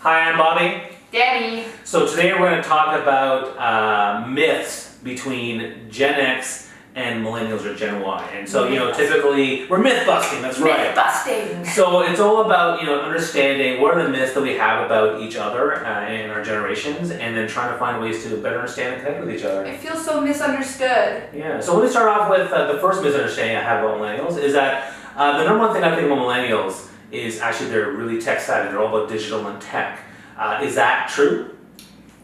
Hi, I'm Bobby. Dani. So today we're going to talk about myths between Gen X and Millennials or Gen Y. And so, typically we're myth busting, that's right. Myth busting. So it's all about, understanding what are the myths that we have about each other in our generations, and then trying to find ways to better understand and connect with each other. It feels so misunderstood. Yeah, so let me start off with the first misunderstanding I have about Millennials is that the number one thing I think about Millennials is actually they're really tech savvy. They're all about digital and tech. Is that true?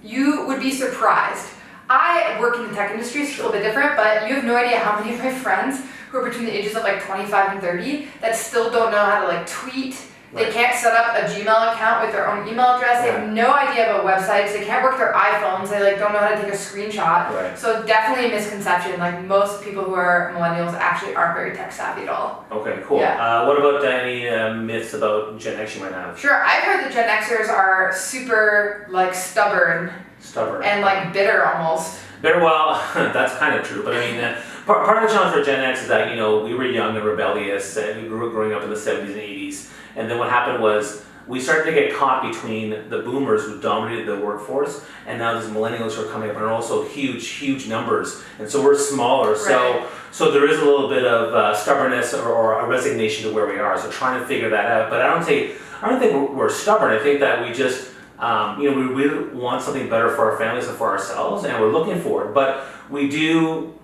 You would be surprised. I work in the tech industry, so it's a little bit different, but you have no idea how many of my friends who are between the ages of 25 and 30 that still don't know how to tweet. Right. They can't set up a Gmail account with their own email address. They have no idea about websites. They can't work their iPhones. They don't know how to take a screenshot. Right. So definitely a misconception. Most people who are millennials actually aren't very tech savvy at all. Okay, cool. Yeah. What about any myths about Gen X you might have? Sure, I've heard that Gen Xers are super stubborn. Stubborn. And bitter almost. Very well, that's kind of true, but I mean, part of the challenge for Gen X is that, we were young and rebellious, and we grew up growing up in the 70s and 80s, and then what happened was, we started to get caught between the boomers who dominated the workforce, and now these millennials who are coming up, and are also huge numbers, and so we're smaller, right. so there is a little bit of stubbornness or a resignation to where we are, so trying to figure that out, but I don't think we're stubborn. I think that we just, we really want something better for our families and for ourselves, and we're looking for it. But we do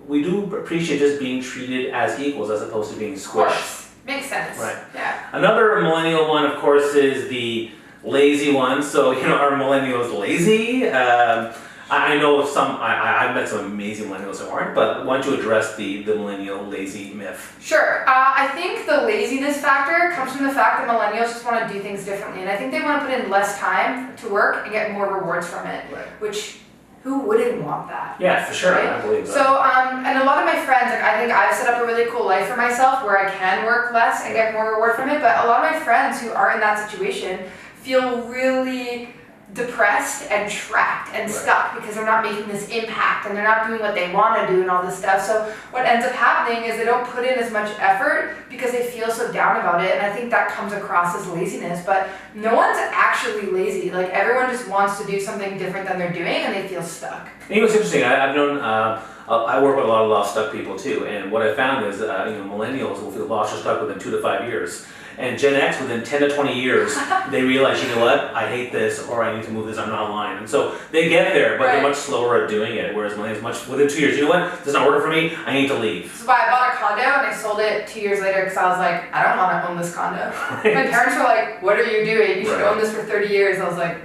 appreciate just being treated as equals as opposed to being squished. Makes sense. Right. Yeah. Another millennial one, of course, is the lazy one. So, are millennials lazy? I know I've met some amazing millennials who aren't, but why don't you address the millennial lazy myth? Sure. I think the laziness factor comes from the fact that millennials just want to do things differently. And I think they want to put in less time to work and get more rewards from it, right. Which, who wouldn't want that? Yeah, for sure. Right? I believe that. So, and a lot of my friends, I think I've set up a really cool life for myself where I can work less and get more reward from it, but a lot of my friends who are in that situation feel really depressed and trapped and stuck because they're not making this impact and they're not doing what they want to do and all this stuff. So what ends up happening is they don't put in as much effort because they feel so down about it, and I think that comes across as laziness, but no one's actually lazy. Everyone just wants to do something different than they're doing and they feel stuck. I think it's interesting. I've known, I work with a lot of lost stuck people too, and what I found is, millennials will feel lost or stuck within 2 to 5 years. And Gen X, within 10 to 20 years, they realize, you know what, I hate this, or I need to move this, I'm not aligned. And so they get there, but they're much slower at doing it, whereas millennials, within 2 years, you know what, this is not working for me, I need to leave. So I bought a condo and I sold it 2 years later because I was like, I don't want to own this condo. Right. My parents were like, what are you doing? You should own this for 30 years. I was like,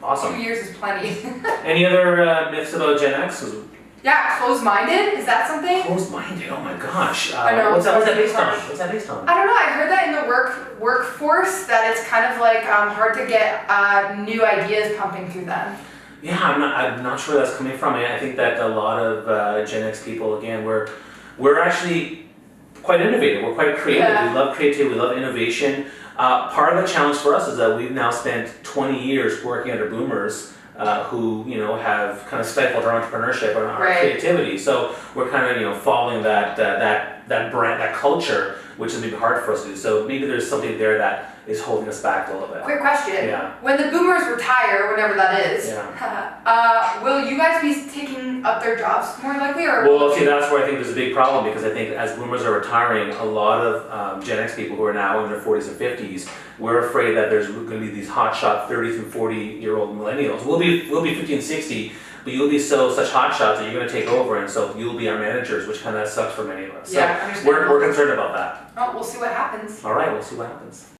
awesome. 2 years is plenty. Any other myths about Gen X? Yeah, closed-minded, is that something? Closed-minded, oh my gosh. I know. What's that based on? What's that based on? I don't know, I heard that in the workforce, that it's kind of hard to get new ideas pumping through them. Yeah, I'm not sure where that's coming from. I think that a lot of Gen X people, again, we're actually quite innovative, we're quite creative, we love creativity, we love innovation. Part of the challenge for us is that we've now spent 20 years working under boomers who have kind of stifled our entrepreneurship and our creativity. So we're kind of following that brand, that culture, which is maybe hard for us to do. So maybe there's something there that is holding us back a little bit. Quick question. Yeah. When the boomers retire, whenever that is, will you guys be taking up their jobs more likely, or? Well, see, that's where I think there's a big problem, because I think as boomers are retiring, a lot of Gen X people who are now in their 40s and 50s, we're afraid that there's going to be these hotshot 30 through 40-year-old millennials. We'll be 50 and 60, but you'll be such hotshots that you're going to take over, and so you'll be our managers, which kind of sucks for many of us. Yeah, so we're concerned about that. Oh, we'll see what happens. All right, we'll see what happens.